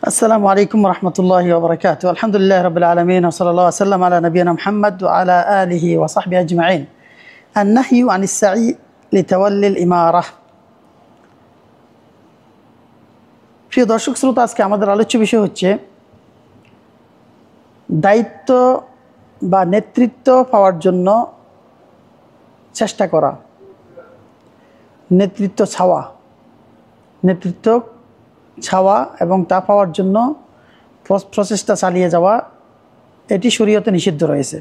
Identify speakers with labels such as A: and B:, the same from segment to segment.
A: السلام عليكم ورحمة الله وبركاته. الحمد لله رب العالمين وصلى الله وسلم على نبينا محمد وعلى آله وصحبه أجمعين. النهي عن السعي لتولي الإمارة. প্রিয় দর্শক শ্রোতা, আজকে আমাদের আলোচ্য বিষয় হচ্ছে দায়িত্ব বা নেতৃত্ব পাওয়ার জন্য চেষ্টা করা, নেতৃত্ব ছাওয়া এবং তা পাওয়ার জন্য প্রচেষ্টা চালিয়ে যাওয়া, এটি শরীয়তে নিষিদ্ধ রয়েছে।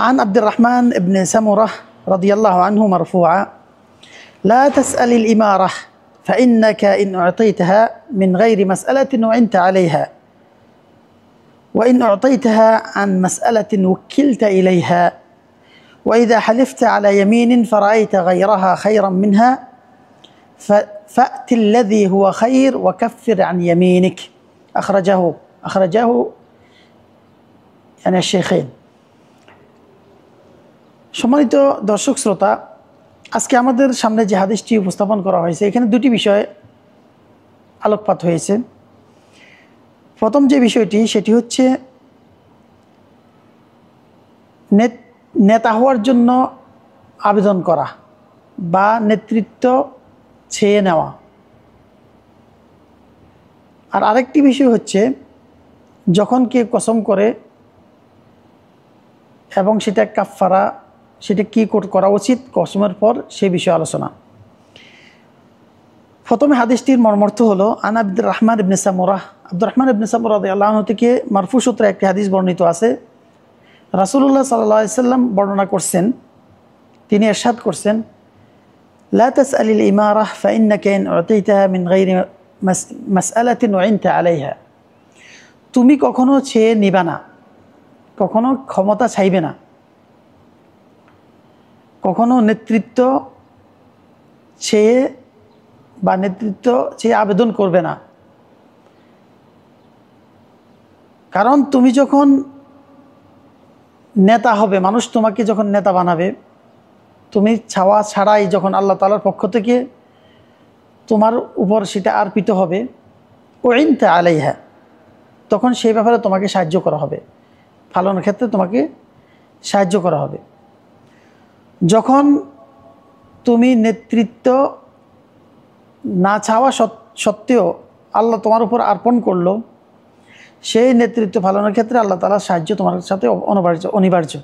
A: عن عبد الرحمن بن سمرة رضي الله عنه مرفوعا: لا تسأل الإمارة فإنك إن أعطيتها من غير مسألة وعنت عليها، وإن أعطيتها عن مسألة وكلت إليها، وإذا حلفت على يمين فرأيت غيرها خيرا منها فأت الذي هو خير وكفر عن يمينك. أخرجه يعني الشيخين. সম্মানিত দর্শক শ্রোতা, আজকে আমাদের সামনে যে হাদিসটি উপস্থাপন করা হয়েছে, এখানে দুটি বিষয় আলোকপাত হয়েছে। প্রথম যে বিষয়টি, সেটি হচ্ছে নেতা হওয়ার জন্য আবেদন করা বা নেতৃত্ব ছেয়ে নেওয়া। আর আরেকটি বিষয় হচ্ছে যখন কেউ কসম করে এবং সেটা কাফফারা, সেটা কি করা উচিত কসমের পর, সে বিষয়ে আলোচনা। প্রথমে হাদিসটির মর্মার্থ হলো আন আব্দুর রহমান ইবনে সামুরা, আব্দুর রহমান ইবনে সামুরা রাদিয়াল্লাহু আনহু থেকে মারফু সূত্রে একটি হাদিস বর্ণিত আছে। রাসূলুল্লাহ সাল্লাল্লাহু আলাইহি সাল্লাম বর্ণনা করছেন, তিনি ইরশাদ করছেন, লা তাসআলিল ইমারাহ ফাইন্নাকা ইন উতিতাহা মিন গায়রি মাসআলাতিন ওয়াইনতা আলাইহা। তুমি কখনো চেয়ে নিবা না, কখনো ক্ষমতা চাইবে না, কখনো নেতৃত্ব চেয়ে আবেদন করবে না। কারণ তুমি যখন নেতা হবে, মানুষ তোমাকে যখন নেতা বানাবে, তুমি চাওয়া ছাড়াই যখন আল্লাহ তাআলার পক্ষ থেকে তোমার উপর সেটা অর্পিত হবে, ওয়াইনতা আলাইহা, তখন সেই ব্যাপারে তোমাকে সাহায্য করা হবে, পালনের ক্ষেত্রে তোমাকে সাহায্য করা হবে। যখন তুমি নেতৃত্ব না চাওয়া সত্ত্বেও আল্লাহ তোমার উপর অর্পণ করলো, সেই নেতৃত্ব পালনের ক্ষেত্রে আল্লাহ তাআলার সাহায্য তোমার সাথে অনিবার্য।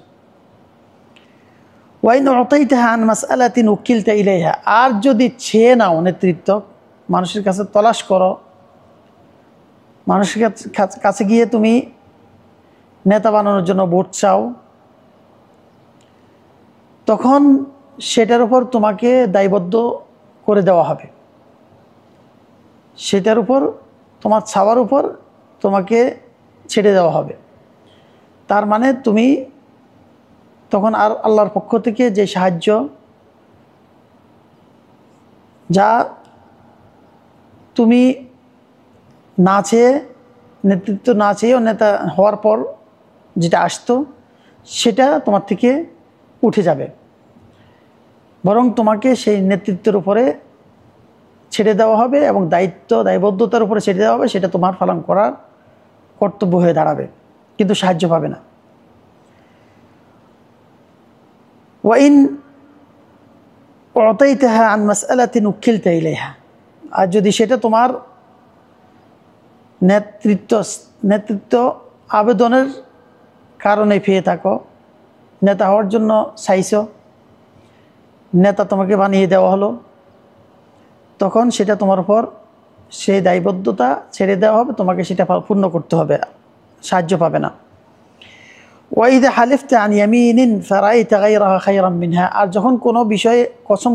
A: ওয়াইন উতাইতাহা আন মাসআলাতিন উকিলতা ইলাইহা, আর যদি চেয়ে নাও নেতৃত্ব, মানুষের কাছে তলাশ করো, মানুষের কাছে গিয়ে তুমি নেতা বানানোর জন্য ভোট চাও, তখন সেটার উপর তোমাকে দায়বদ্ধ করে দেওয়া হবে, সেটার উপর, তোমার ছাওয়ার উপর তোমাকে ছেড়ে দেওয়া হবে। তার মানে তুমি তখন আর আল্লাহর পক্ষ থেকে যে সাহায্য, যা তুমি না চেয়ে, নেতৃত্ব না চেয়েও নেতা হওয়ার পর যেটা আসতো, সেটা তোমার থেকে উঠে যাবে, বরং তোমাকে সেই নেতৃত্বের উপরে ছেড়ে দেওয়া হবে এবং দায়বদ্ধতার উপরে ছেড়ে দেওয়া হবে, সেটা তোমার পালন করার কর্তব্য হয়ে দাঁড়াবে, কিন্তু সাহায্য পাবে না। ওয়াইন উতাইতাহা আন মাসআলাতিন উকিলতা ইলাইহা, আর যদি সেটা তোমার নেতৃত্ব আবেদনের কারণে পেয়ে থাকো, নেতা হওয়ার জন্য চাইছো, নেতা তোমাকে বানিয়ে দেওয়া হলো, তখন সেটা তোমার উপর সেই দায়বদ্ধতা ছেড়ে দেওয়া হবে, তোমাকে সেটা পূর্ণ করতে হবে, সাহায্য পাবে না। ওয়াইদা হালিফতা আন ইয়ামিনিন ফারাইতা গায়রাহা খায়রাম মিনহা, আর যখন কোনো বিষয়ে কসম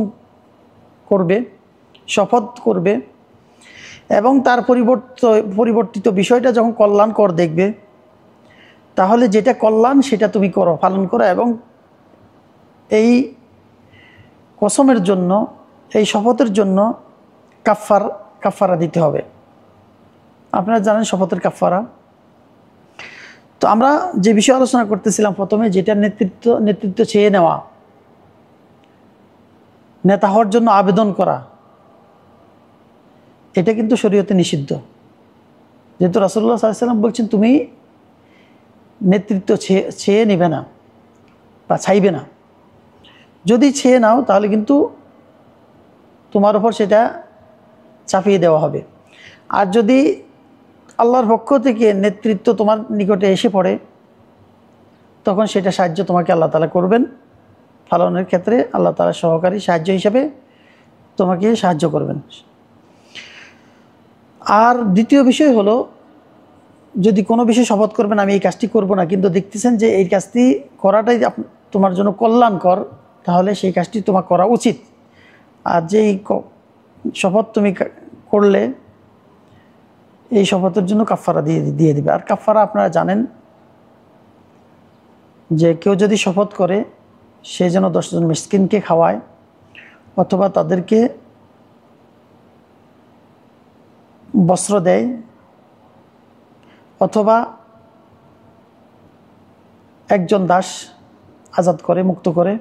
A: করবে, শপথ করবে, এবং তার পরিবর্তিত বিষয়টা যখন কল্যাণকর দেখবে, তাহলে যেটা কল্যাণ সেটা তুমি করো, পালন করো, এবং এই কসমের জন্য, এই শপথের জন্য কাফফারা দিতে হবে। আপনারা জানেন শপথের কাফফারা। তো আমরা যে বিষয়ে আলোচনা করতেছিলাম প্রথমে, যেটা নেতৃত্ব চেয়ে নেওয়া, নেতা হওয়ার জন্য আবেদন করা, এটা কিন্তু শরীয়তে নিষিদ্ধ। যেহেতু রাসূলুল্লাহ সাল্লাল্লাহু আলাইহি ওয়াসাল্লাম বলছেন তুমি নেতৃত্ব ছেয়ে নেবে না বা চাইবে না। যদি ছেয়ে নাও তাহলে কিন্তু তোমার উপর সেটা চাপিয়ে দেওয়া হবে। আর যদি আল্লাহর পক্ষ থেকে নেতৃত্ব তোমার নিকটে এসে পড়ে, তখন সেটা সাহায্য তোমাকে আল্লাহ তাআলা করবেন। পালনের ক্ষেত্রে আল্লাহ তাআলা সহকারী সাহায্য হিসাবে তোমাকে সাহায্য করবেন। আর দ্বিতীয় বিষয় হলো, যদি কোনো বিষয় শপথ করবেন আমি এই কাজটি করব না, কিন্তু দেখতেছেন যে এই কাজটি করাটাই তোমার জন্য কল্যাণকর, তাহলে সেই কাজটি তোমার করা উচিত। আর যেই শপথ তুমি করলে এই শপথের জন্য কাফারা দিয়ে দিবে। আর কাফারা আপনারা জানেন যে কেউ যদি শপথ করে সে যেন 10 জন মিসকিনকে খাওয়ায়, অথবা তাদেরকে বস্ত্র দেয়, অথবা একজন দাস আজাদ করে, মুক্ত করে।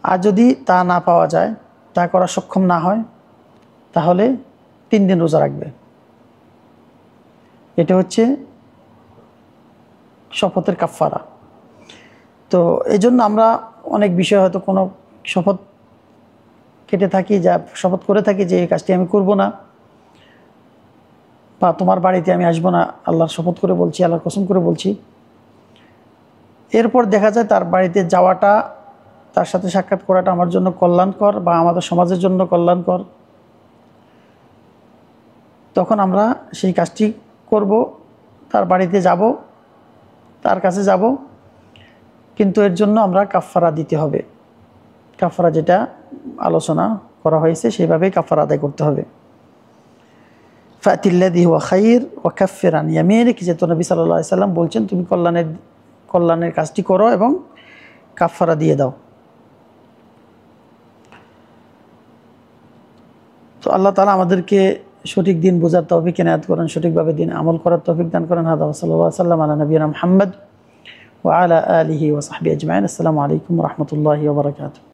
A: আর যদি তা না পাওয়া যায়, তা করা সক্ষম না হয়, তাহলে 3 দিন রোজা রাখবে। এটা হচ্ছে শপথের কাফারা। তো এই জন্য আমরা অনেক বিষয় হয়তো কোনো শপথ কেটে থাকি, যা শপথ করে থাকি যে এই কাজটি আমি করব না, বা তোমার বাড়িতে আমি আসবো না, আল্লাহর শপথ করে বলছি, আল্লাহর কসম করে বলছি। এরপর দেখা যায় তার বাড়িতে যাওয়াটা, তার সাথে সাক্ষাৎ করাটা আমার জন্য কল্যাণকর বা আমাদের সমাজের জন্য কল্যাণকর, তখন আমরা সেই কাজটি করব, তার বাড়িতে যাব, তার কাছে যাব। কিন্তু এর জন্য আমরা কাফারা দিতে হবে। কাফারা যেটা আলোচনা করা হয়েছে সেইভাবেই কাফারা আদায় করতে হবে। ফাতিল্লাযী হুয়া খায়র ওয়া কাফির আন ইয়ামিনিক, যেহেতু নবী সাল্লাল্লাহু আলাইহি সাল্লাম বলছেন তুমি কল্যাণের কাজটি করো এবং কাফারা দিয়ে দাও। তো আল্লাহ তাআলা আমাদেরকে সঠিক দিন বোঝার তৌফিক এনায়েত করেন, সঠিকভাবে দিন আমল করার তৌফিক দান করেন। হাদা ওয়া সাল্লাল্লাহু আলাইহি ওয়া সাল্লাম আলা নবিয়িনা মুহাম্মদ ওয়া আলা আলিহি ওয়া সাহবিহি আজমাইন। আসসালামু আলাইকুম ওয়া রাহমাতুল্লাহি ওয়া বারাকাতুহু।